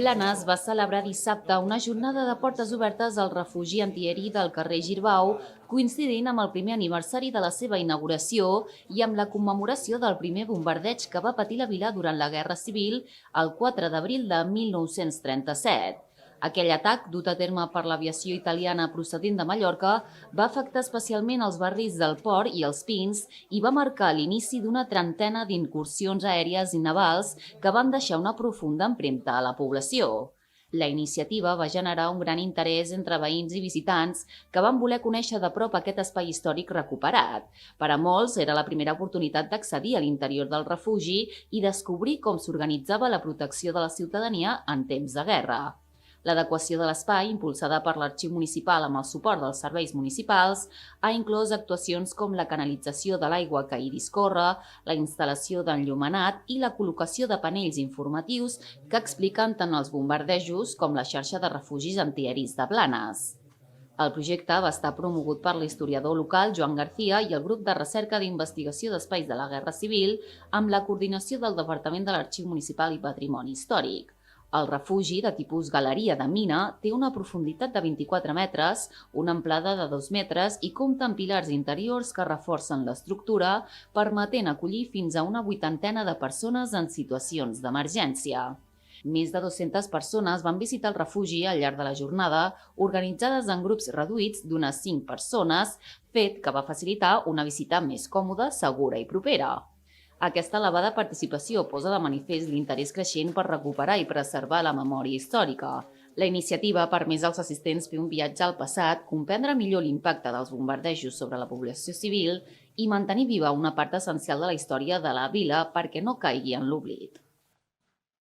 Blanes va celebrar dissabte una jornada de portes obertes al refugi antiaeri del carrer Girbau, coincidint amb el primer aniversari de la seva inauguració i amb la commemoració del primer bombardeig que va patir la vila durant la Guerra Civil el 4 d'abril de 1937. Aquell atac, dut a terme per l'aviació italiana procedent de Mallorca, va afectar especialment els barris del Port i els Pins i va marcar l'inici d'una trentena d'incursions aèries i navals que van deixar una profunda empremta a la població. La iniciativa va generar un gran interès entre veïns i visitants que van voler conèixer de prop aquest espai històric recuperat. Per a molts era la primera oportunitat d'accedir a l'interior del refugi i descobrir com s'organitzava la protecció de la ciutadania en temps de guerra. L'adequació de l'espai, impulsada per l'Arxiu Municipal amb el suport dels serveis municipals, ha inclòs actuacions com la canalització de l'aigua que hi discorre, la instal·lació d'enllumenat i la col·locació de panells informatius que expliquen tant els bombardejos com la xarxa de refugis antiaeris de Blanes. El projecte va estar promogut per l'historiador local Joan García i el grup de recerca d'investigació d'espais de la Guerra Civil amb la coordinació del Departament de l'Arxiu Municipal i Patrimoni Històric. El refugi, de tipus galeria de mina, té una profunditat de 24 metres, una amplada de 2 metres i compta amb pilars interiors que reforcen l'estructura, permetent acollir fins a una vuitantena de persones en situacions d'emergència. Més de 200 persones van visitar el refugi al llarg de la jornada, organitzades en grups reduïts d'unes 5 persones, fet que va facilitar una visita més còmoda, segura i propera. Aquesta elevada participació posa de manifest l'interès creixent per recuperar i preservar la memòria històrica. La iniciativa ha permès als assistents fer un viatge al passat, comprendre millor l'impacte dels bombardejos sobre la població civil i mantenir viva una part essencial de la història de la vila perquè no caigui en l'oblit.